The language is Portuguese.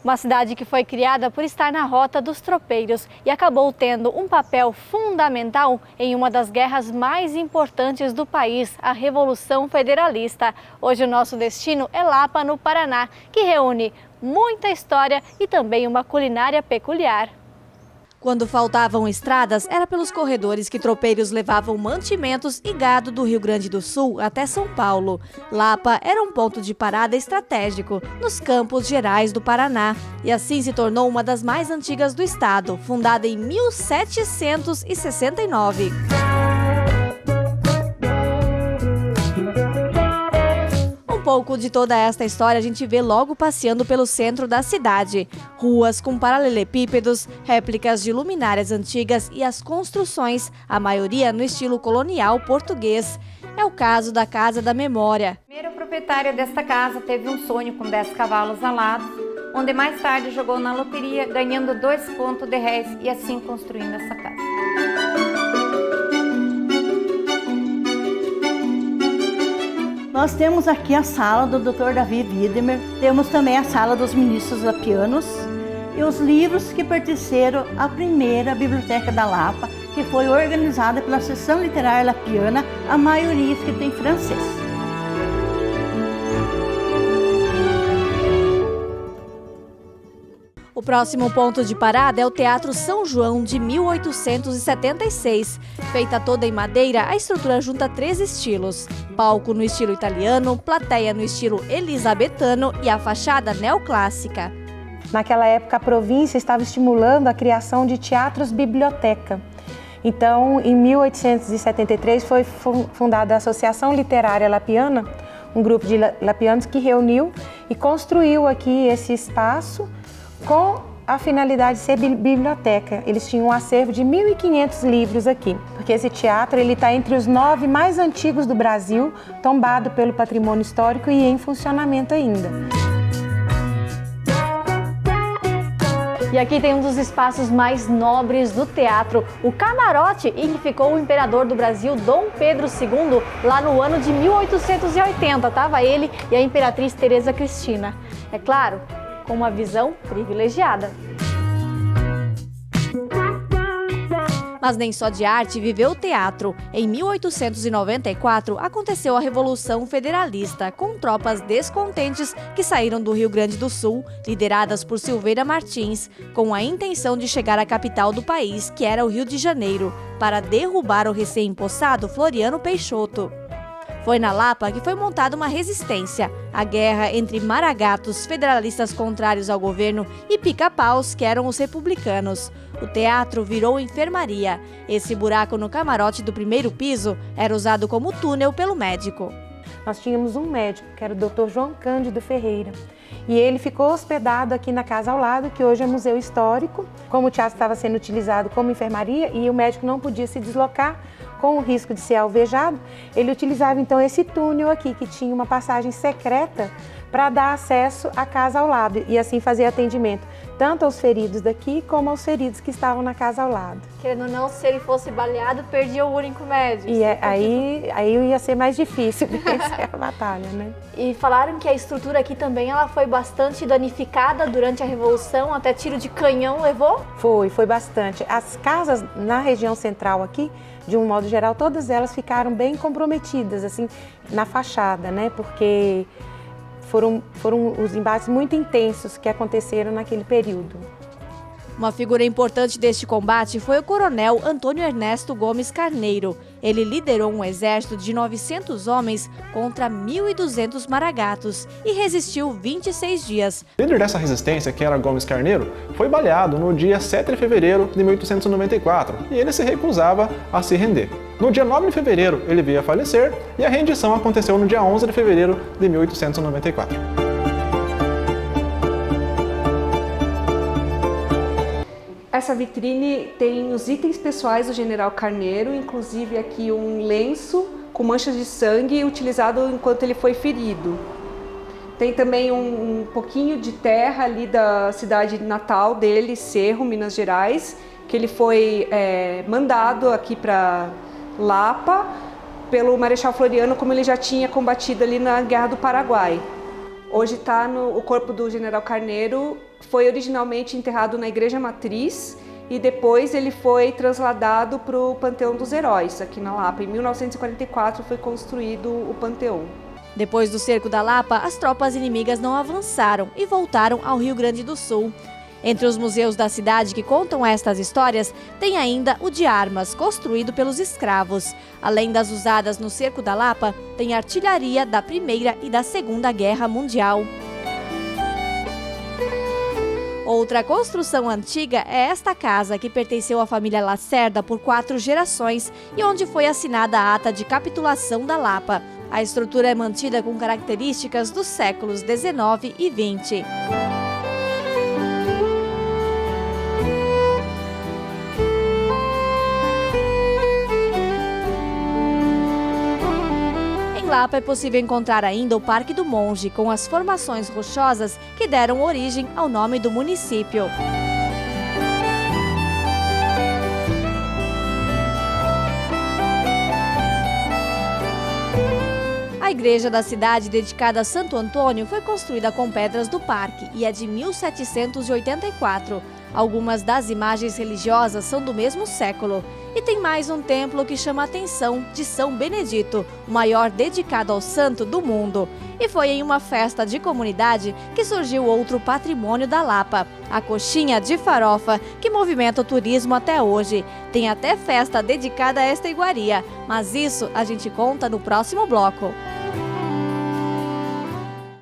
Uma cidade que foi criada por estar na rota dos tropeiros e acabou tendo um papel fundamental em uma das guerras mais importantes do país, a Revolução Federalista. Hoje o nosso destino é Lapa, no Paraná, que reúne muita história e também uma culinária peculiar. Quando faltavam estradas, era pelos corredores que tropeiros levavam mantimentos e gado do Rio Grande do Sul até São Paulo. Lapa era um ponto de parada estratégico nos Campos Gerais do Paraná e assim se tornou uma das mais antigas do estado, fundada em 1769. Um pouco de toda esta história a gente vê logo passeando pelo centro da cidade. Ruas com paralelepípedos, réplicas de luminárias antigas e as construções, a maioria no estilo colonial português. É o caso da Casa da Memória. O primeiro proprietário desta casa teve um sonho com 10 cavalos alados, onde mais tarde jogou na loteria, ganhando 2 contos de réis e assim construindo essa casa. Nós temos aqui a sala do Dr. Davi Wiedemer, temos também a sala dos ministros lapianos e os livros que pertenceram à primeira biblioteca da Lapa, que foi organizada pela Seção Literária Lapiana, a maioria escrita em francês. O próximo ponto de parada é o Teatro São João, de 1876. Feita toda em madeira, a estrutura junta 3 estilos: palco no estilo italiano, plateia no estilo elisabetano e a fachada neoclássica. Naquela época, a província estava estimulando a criação de teatros-biblioteca. Então, em 1873, foi fundada a Associação Literária Lapiana, um grupo de lapianos que reuniu e construiu aqui esse espaço com a finalidade de ser biblioteca. Eles tinham um acervo de 1.500 livros aqui, porque esse teatro está entre os 9 mais antigos do Brasil, tombado pelo patrimônio histórico e em funcionamento ainda. E aqui tem um dos espaços mais nobres do teatro, o camarote em que ficou o imperador do Brasil, Dom Pedro II, lá no ano de 1880. Tava ele e a imperatriz Teresa Cristina. É claro, com uma visão privilegiada. Mas nem só de arte viveu o teatro. Em 1894, aconteceu a Revolução Federalista, com tropas descontentes que saíram do Rio Grande do Sul, lideradas por Silveira Martins, com a intenção de chegar à capital do país, que era o Rio de Janeiro, para derrubar o recém-impossado Floriano Peixoto. Foi na Lapa que foi montada uma resistência, a guerra entre maragatos, federalistas contrários ao governo, e pica-paus, que eram os republicanos. O teatro virou enfermaria. Esse buraco no camarote do primeiro piso era usado como túnel pelo médico. Nós tínhamos um médico, que era o Dr. João Cândido Ferreira, e ele ficou hospedado aqui na casa ao lado, que hoje é museu histórico. Como o teatro estava sendo utilizado como enfermaria e o médico não podia se deslocar, com o risco de ser alvejado, ele utilizava então esse túnel aqui, que tinha uma passagem secreta para dar acesso à casa ao lado e assim fazer atendimento tanto aos feridos daqui como aos feridos que estavam na casa ao lado. Querendo ou não, se ele fosse baleado, perdia o único médico. E aí ia ser mais difícil de vencer a batalha, né? E falaram que a estrutura aqui também ela foi bastante danificada durante a Revolução, até tiro de canhão levou? Foi bastante. As casas na região central aqui, de um modo geral, todas elas ficaram bem comprometidas, assim, na fachada, né? Porque foram os embates muito intensos que aconteceram naquele período. Uma figura importante deste combate foi o coronel Antônio Ernesto Gomes Carneiro. Ele liderou um exército de 900 homens contra 1.200 maragatos e resistiu 26 dias. O líder dessa resistência, que era Gomes Carneiro, foi baleado no dia 7 de fevereiro de 1894 e ele se recusava a se render. No dia 9 de fevereiro, ele veio a falecer e a rendição aconteceu no dia 11 de fevereiro de 1894. Essa vitrine tem os itens pessoais do General Carneiro, inclusive aqui um lenço com manchas de sangue utilizado enquanto ele foi ferido. Tem também um pouquinho de terra ali da cidade natal dele, Cerro, Minas Gerais, que ele foi mandado aqui para Lapa pelo Marechal Floriano, como ele já tinha combatido ali na Guerra do Paraguai. Hoje está o corpo do General Carneiro foi originalmente enterrado na Igreja Matriz e depois ele foi trasladado para o Panteão dos Heróis, aqui na Lapa. Em 1944 foi construído o Panteão. Depois do cerco da Lapa, as tropas inimigas não avançaram e voltaram ao Rio Grande do Sul. Entre os museus da cidade que contam estas histórias, tem ainda o de armas, construído pelos escravos. Além das usadas no cerco da Lapa, tem artilharia da Primeira e da Segunda Guerra Mundial. Outra construção antiga é esta casa, que pertenceu à família Lacerda por 4 gerações e onde foi assinada a ata de capitulação da Lapa. A estrutura é mantida com características dos séculos 19 e 20. Em Lapa é possível encontrar ainda o Parque do Monge, com as formações rochosas que deram origem ao nome do município. A igreja da cidade, dedicada a Santo Antônio, foi construída com pedras do parque e é de 1784. Algumas das imagens religiosas são do mesmo século. E tem mais um templo que chama a atenção, de São Benedito, o maior dedicado ao santo do mundo. E foi em uma festa de comunidade que surgiu outro patrimônio da Lapa, a coxinha de farofa, que movimenta o turismo até hoje. Tem até festa dedicada a esta iguaria, mas isso a gente conta no próximo bloco.